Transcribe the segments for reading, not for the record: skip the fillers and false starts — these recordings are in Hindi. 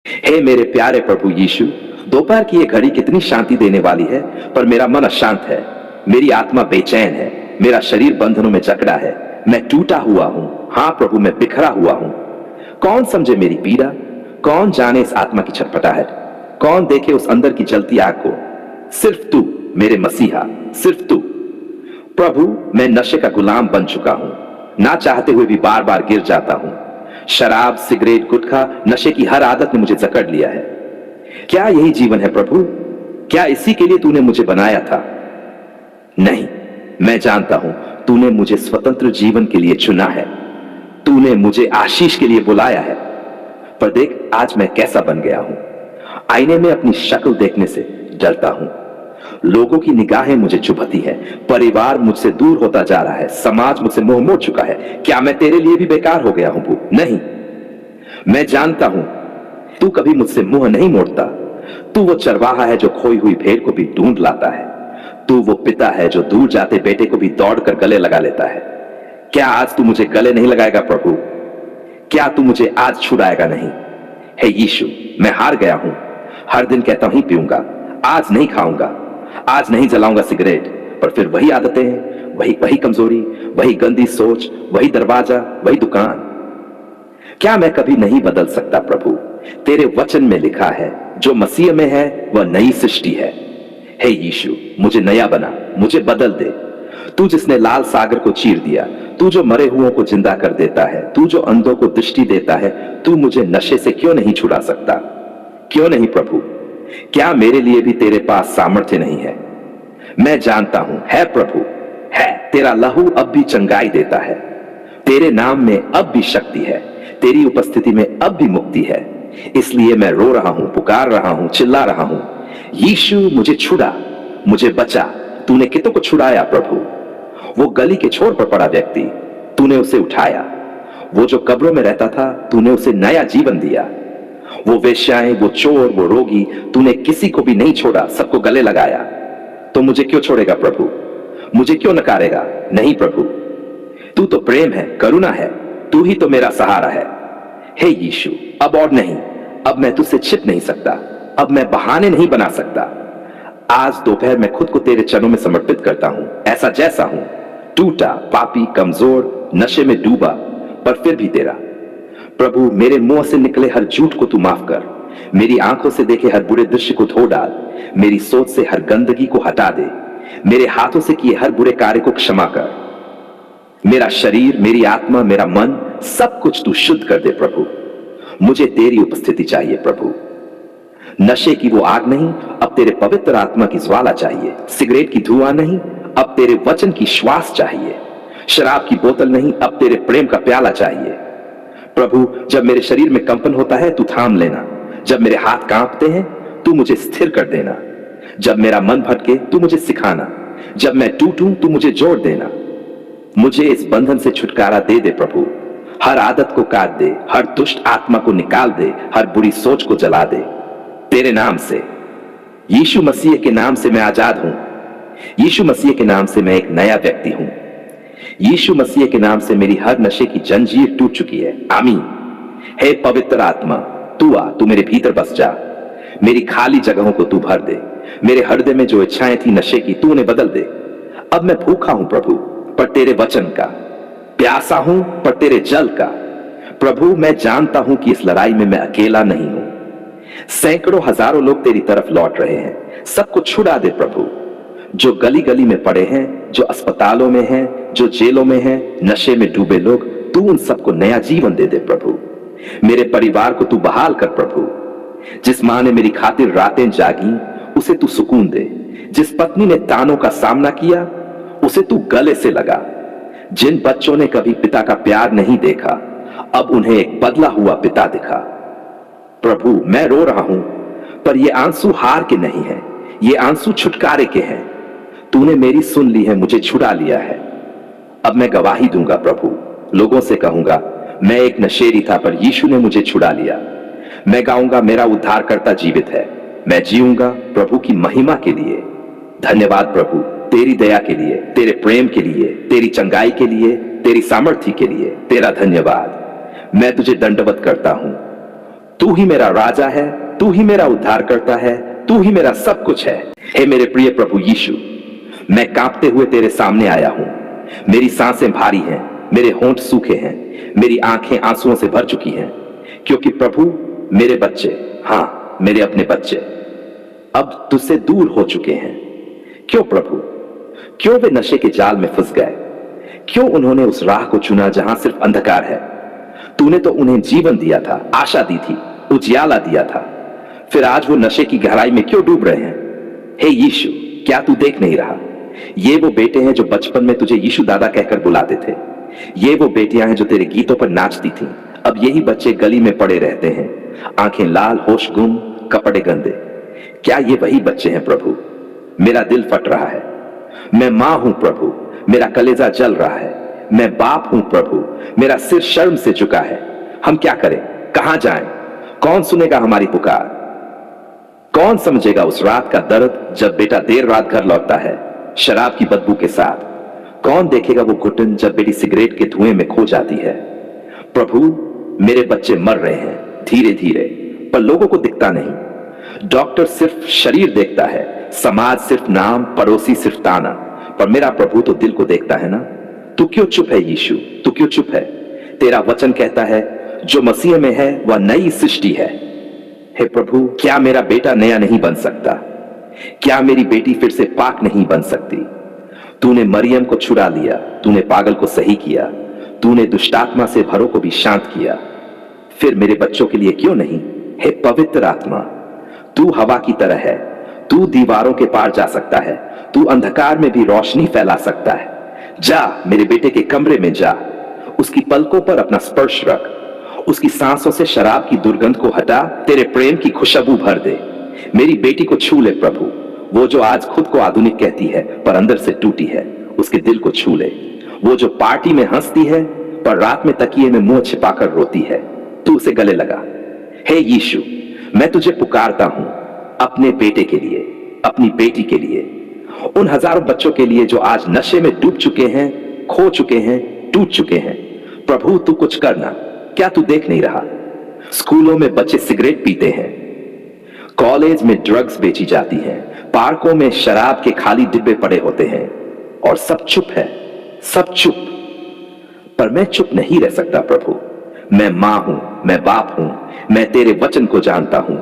हे मेरे प्यारे प्रभु यीशु, दोपहर की ये घड़ी कितनी शांति देने वाली है, पर मेरा मन अशांत है। मेरी आत्मा बेचैन है, मेरा शरीर बंधनों में जकड़ा है। मैं टूटा हुआ हूं। हाँ प्रभु, मैं बिखरा हुआ हूं। कौन समझे मेरी पीड़ा? कौन जाने इस आत्मा की छटपटाहट? कौन देखे उस अंदर की जलती आग को? सिर्फ तू मेरे मसीहा, सिर्फ तू। प्रभु, मैं नशे का गुलाम बन चुका हूं। ना चाहते हुए भी बार बार गिर जाता हूं। शराब, सिगरेट, गुटखा, नशे की हर आदत ने मुझे जकड़ लिया है। क्या यही जीवन है प्रभु? क्या इसी के लिए तूने मुझे बनाया था? नहीं, मैं जानता हूं तूने मुझे स्वतंत्र जीवन के लिए चुना है। तूने मुझे आशीष के लिए बुलाया है। पर देख आज मैं कैसा बन गया हूं। आईने में अपनी शक्ल देखने से डरता हूं। लोगों की निगाहें मुझे चुभती है। परिवार मुझसे दूर होता जा रहा है। समाज मुझसे मुंह मोड़ चुका है। क्या मैं तेरे लिए भी बेकार हो गया हूं प्रभु? नहीं, मैं जानता हूं तू कभी मुझसे मुंह नहीं मोड़ता। तू वो चरवाहा है जो खोई हुई भेड़ को भी ढूंढ लाता है। तू वो पिता है जो दूर जाते बेटे को भी दौड़कर गले लगा लेता है। क्या आज तू मुझे गले नहीं लगाएगा प्रभु? क्या तू मुझे आज छुड़ाएगा नहीं? हे यीशु, मैं हार गया हूं। हर दिन कहता हूं पीऊंगा, आज नहीं खाऊंगा, आज नहीं जलाऊंगा सिगरेट, पर फिर वही आदतें हैं, वही वही कमजोरी, वही गंदी सोच, वही दरवाजा, वही दुकान। क्या मैं कभी नहीं बदल सकता प्रभु? तेरे वचन में लिखा है, जो मसीह में है वह नई सृष्टि है। हे यीशु, मुझे नया बना, मुझे बदल दे। तू जिसने लाल सागर को चीर दिया, तू जो मरे हुओं को जिंदा कर देता है, तू जो अंधों को दृष्टि देता है, तू मुझे नशे से क्यों नहीं छुड़ा सकता? क्यों नहीं प्रभु? क्या मेरे लिए भी तेरे पास सामर्थ्य नहीं है? मैं जानता हूं है प्रभु, है। तेरा लहू अब भी चंगाई देता है। तेरे नाम में अब भी शक्ति है। तेरी उपस्थिति में अब भी मुक्ति है। इसलिए मैं रो रहा हूं, पुकार रहा हूं, चिल्ला रहा हूं, यीशु मुझे छुड़ा, मुझे बचा। तूने कितों को छुड़ाया प्रभु? वो गली के छोर पर पड़ा व्यक्ति, तूने उसे उठाया। वो जो कब्रों में रहता था, तूने उसे नया जीवन दिया। वो वेश्याएं, वो चोर, वो रोगी, तूने किसी को भी नहीं छोड़ा, सबको गले लगाया। तो मुझे क्यों छोड़ेगा प्रभु? मुझे क्यों नकारेगा? नहीं प्रभु, तू तो प्रेम है, करुणा है। तू ही तो मेरा सहारा है। हे यीशु, अब और नहीं। अब मैं तुझसे छिप नहीं सकता। अब मैं बहाने नहीं बना सकता। आज दोपहर मैं खुद को तेरे चरणों में समर्पित करता हूं, ऐसा जैसा हूं, टूटा, पापी, कमजोर, नशे में डूबा, पर फिर भी तेरा। प्रभु, मेरे मुंह से निकले हर झूठ को तू माफ कर। मेरी आंखों से देखे हर बुरे दृश्य को धो डाल। मेरी सोच से हर गंदगी को हटा दे। मेरे हाथों से किए हर बुरे कार्य को क्षमा कर। मेरा शरीर, मेरी आत्मा, मेरा मन, सब कुछ तू शुद्ध कर दे प्रभु। मुझे तेरी उपस्थिति चाहिए प्रभु। नशे की वो आग नहीं, अब तेरे पवित्र आत्मा की ज्वाला चाहिए। सिगरेट की धुआं नहीं, अब तेरे वचन की श्वास चाहिए। शराब की बोतल नहीं, अब तेरे प्रेम का प्याला चाहिए। प्रभु, जब मेरे शरीर में कंपन होता है, तू थाम लेना। जब मेरे हाथ कांपते हैं, तू मुझे स्थिर कर देना। जब मेरा मन भटके, तू मुझे सिखाना। जब मैं टूटूं, तू मुझे जोड़ देना। मुझे इस बंधन से छुटकारा दे दे प्रभु। हर आदत को काट दे, हर दुष्ट आत्मा को निकाल दे, हर बुरी सोच को जला दे। तेरे नाम से, यीशु मसीह के नाम से मैं आजाद हूं। यीशु मसीह के नाम से मैं एक नया व्यक्ति हूं। यीशु मसीह के नाम से मेरी हर नशे की जंजीर टूट चुकी है। आमीन। हे पवित्र आत्मा, तू आ, तू मेरे भीतर बस जा। मेरी खाली जगहों को तू भर दे। मेरे हृदय में जो इच्छाएं थी नशे की, तू उन्हें बदल दे। अब मैं भूखा हूं प्रभु, पर तेरे वचन का, प्यासा हूं पर तेरे जल का। प्रभु, मैं जानता हूं कि इस लड़ाई में मैं अकेला नहीं हूं। सैकड़ों हजारों लोग तेरी तरफ लौट रहे हैं। सबको छुड़ा दे प्रभु। जो गली गली में पड़े हैं, जो अस्पतालों में हैं, जो जेलों में हैं, नशे में डूबे लोग, तू उन सबको नया जीवन दे दे प्रभु। मेरे परिवार को तू बहाल कर प्रभु। जिस मां ने मेरी खातिर रातें जागी, उसे तू सुकून दे। जिस पत्नी ने तानों का सामना किया, उसे तू गले से लगा। जिन बच्चों ने कभी पिता का प्यार नहीं देखा, अब उन्हें एक बदला हुआ पिता दिखा। प्रभु, मैं रो रहा हूं, पर ये आंसू हार के नहीं है, ये आंसू छुटकारे के हैं। तूने मेरी सुन ली है, मुझे छुड़ा लिया है। अब मैं गवाही दूंगा प्रभु। लोगों से कहूंगा, मैं एक नशेड़ी था, पर यीशु ने मुझे छुड़ा लिया। मैं गाऊंगा, मेरा उद्धारकर्ता जीवित है। मैं जीऊंगा प्रभु की महिमा के लिए। धन्यवाद प्रभु, तेरी दया के लिए, तेरे प्रेम के लिए, तेरी चंगाई के लिए, तेरी सामर्थ्य के लिए तेरा धन्यवाद। मैं तुझे दंडवत करता हूं। तू ही मेरा राजा है, तू ही मेरा उद्धार करता है, तू ही मेरा सब कुछ है। हे मेरे प्रिय प्रभु यीशु, मैं कांपते हुए तेरे सामने आया हूं। मेरी सांसें भारी हैं, मेरे होंठ सूखे हैं, मेरी आंखें आंसुओं से भर चुकी हैं, क्योंकि प्रभु मेरे बच्चे, हाँ मेरे अपने बच्चे अब तुझसे दूर हो चुके हैं। क्यों प्रभु, क्यों वे नशे के जाल में फंस गए? क्यों उन्होंने उस राह को चुना जहां सिर्फ अंधकार है? तूने तो उन्हें जीवन दिया था, आशा दी थी, उजियाला दिया था, फिर आज वो नशे की गहराई में क्यों डूब रहे हैं? हे यीशु, क्या तू देख नहीं रहा? ये वो बेटे हैं जो बचपन में तुझे यीशु दादा कहकर बुलाते थे। ये वो बेटियां हैं जो तेरे गीतों पर नाचती थीं। अब यही बच्चे गली में पड़े रहते हैं, आंखें लाल, होश गुम, कपड़े गंदे। क्या ये वही बच्चे हैं प्रभु? मेरा दिल फट रहा है। मैं मां हूं प्रभु, मेरा कलेजा जल रहा है। मैं बाप हूं प्रभु, मेरा सिर शर्म से झुका है। हम क्या करें, कहां जाएं? कौन सुनेगा हमारी पुकार? कौन समझेगा उस रात का दर्द जब बेटा देर रात घर लौटता है शराब की बदबू के साथ? कौन देखेगा वो घुटन जब बेटी सिगरेट के धुएं में खो जाती है? प्रभु, मेरे बच्चे मर रहे हैं धीरे धीरे, पर लोगों को दिखता नहीं। डॉक्टर सिर्फ शरीर देखता है, समाज सिर्फ नाम, पड़ोसी सिर्फ ताना, पर मेरा प्रभु तो दिल को देखता है ना। तू क्यों चुप है यीशु, तू क्यों चुप है? तेरा वचन कहता है जो मसीह में है वह नई सृष्टि है। हे प्रभु, क्या मेरा बेटा नया नहीं बन सकता? क्या मेरी बेटी फिर से पाक नहीं बन सकती? तूने मरियम को छुड़ा लिया, तूने पागल को सही किया, तूने दुष्टात्मा से भरों को भी शांत किया, फिर मेरे बच्चों के लिए क्यों नहीं? हे पवित्र आत्मा, तू हवा की तरह है, तू दीवारों के पार जा सकता है, तू अंधकार में भी रोशनी फैला सकता है। जा मेरे बेटे के कमरे में जा, उसकी पलकों पर अपना स्पर्श रख, उसकी सांसों से शराब की दुर्गंध को हटा, तेरे प्रेम की खुशबू भर दे। मेरी बेटी को छू ले प्रभु, वो जो आज खुद को आधुनिक कहती है पर अंदर से टूटी है, उसके दिल को छू ले। वो जो पार्टी में हंसती है पर रात में तकिए में मुंह छिपाकर रोती है, तू उसे गले लगा। हे यीशु, मैं तुझे पुकारता हूं अपने बेटे के लिए, अपनी बेटी के लिए, उन हजारों बच्चों के लिए जो आज नशे में डूब चुके हैं, खो चुके हैं, टूट चुके हैं। प्रभु तू कुछ करना। क्या तू देख नहीं रहा? स्कूलों में बच्चे सिगरेट पीते हैं, कॉलेज में ड्रग्स बेची जाती हैं, पार्कों में शराब के खाली डिब्बे पड़े होते हैं, और सब चुप है, सब चुप। पर मैं चुप नहीं रह सकता प्रभु। मैं मां हूं, मैं बाप हूं, मैं तेरे वचन को जानता हूं,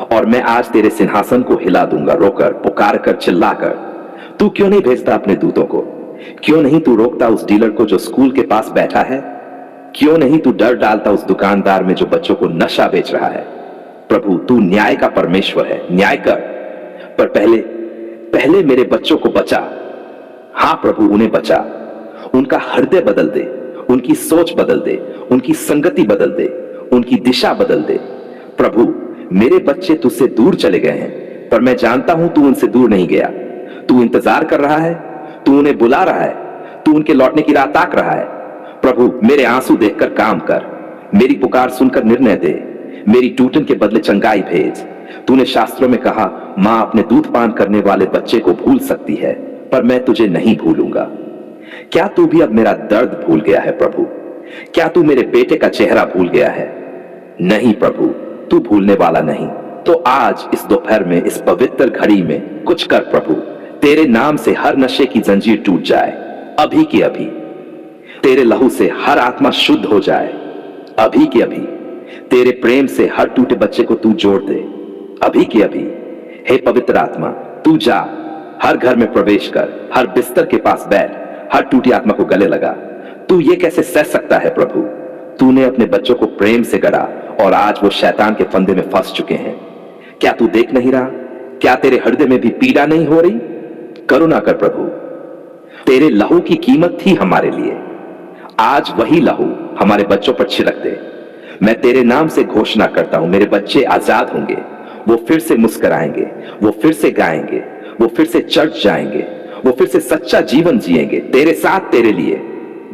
और मैं आज तेरे सिंहासन को हिला दूंगा, रोकर, पुकार कर, चिल्लाकर। तू क्यों नहीं भेजता अपने दूतों को? क्यों नहीं तू रोकता उस डीलर को जो स्कूल के पास बैठा है? क्यों नहीं तू डर डालता उस दुकानदार में जो बच्चों को नशा बेच रहा है? प्रभु तू न्याय का परमेश्वर है, न्याय कर। पर पहले मेरे बच्चों को बचा। हां प्रभु, उन्हें बचा। उनका हृदय बदल दे, उनकी सोच बदल दे, उनकी संगति बदल दे, उनकी दिशा बदल दे। प्रभु, मेरे बच्चे तुझसे दूर चले गए हैं, पर मैं जानता हूं तू उनसे दूर नहीं गया। तू इंतजार कर रहा है, तू उन्हें बुला रहा है, तू उनके लौटने की राह ताक रहा है। प्रभु, मेरे आंसू देखकर काम कर, मेरी पुकार सुनकर निर्णय दे, मेरी टूटन के बदले चंगाई भेज। तूने शास्त्रों में कहा, मां अपने दूध पान करने वाले बच्चे को भूल सकती है, पर मैं तुझे नहीं भूलूंगा। क्या तू भी अब मेरा दर्द भूल गया है प्रभु? क्या तू मेरे बेटे का चेहरा भूल गया है? नहीं प्रभु, तू भूलने वाला नहीं। तो आज इस दोपहर में, इस पवित्र घड़ी में कुछ कर प्रभु। तेरे नाम से हर नशे की जंजीर टूट जाए, अभी के अभी। तेरे लहू से हर आत्मा शुद्ध हो जाए, अभी के अभी। तेरे प्रेम से हर टूटे बच्चे को तू जोड़ दे, अभी के अभी। हे पवित्र आत्मा, तू जा, हर घर में प्रवेश कर, हर बिस्तर के पास बैठ, हर टूटी आत्मा को गले लगा। तू ये कैसे सह सकता है प्रभु? तूने अपने बच्चों को प्रेम से गढ़ा और आज वो शैतान के फंदे में फंस चुके हैं। क्या तू देख नहीं रहा? क्या तेरे हृदय में भी पीड़ा नहीं हो रही? करुणा कर प्रभु। तेरे लहू की कीमत थी हमारे लिए, आज वही लहू हमारे बच्चों पर छिड़क दे। मैं तेरे नाम से घोषणा करता हूं, मेरे बच्चे आजाद होंगे, वो फिर से मुस्कुराएंगे, वो फिर से गाएंगे, वो फिर से चर्च जाएंगे, वो फिर से सच्चा जीवन जिएंगे तेरे साथ, तेरे लिए।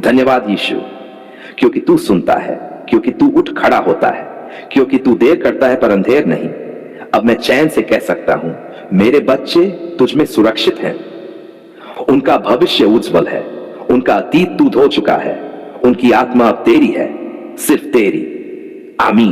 धन्यवाद यीशु, क्योंकि तू सुनता है, क्योंकि तू उठ खड़ा होता है, क्योंकि तू देर करता है पर अंधेर नहीं। अब मैं चैन से कह सकता हूं, मेरे बच्चे तुझ में सुरक्षित हैं, उनका भविष्य उज्जवल है, उनका अतीत तू धो चुका है, उनकी आत्मा अब तेरी है, सिर्फ तेरी। आमीन।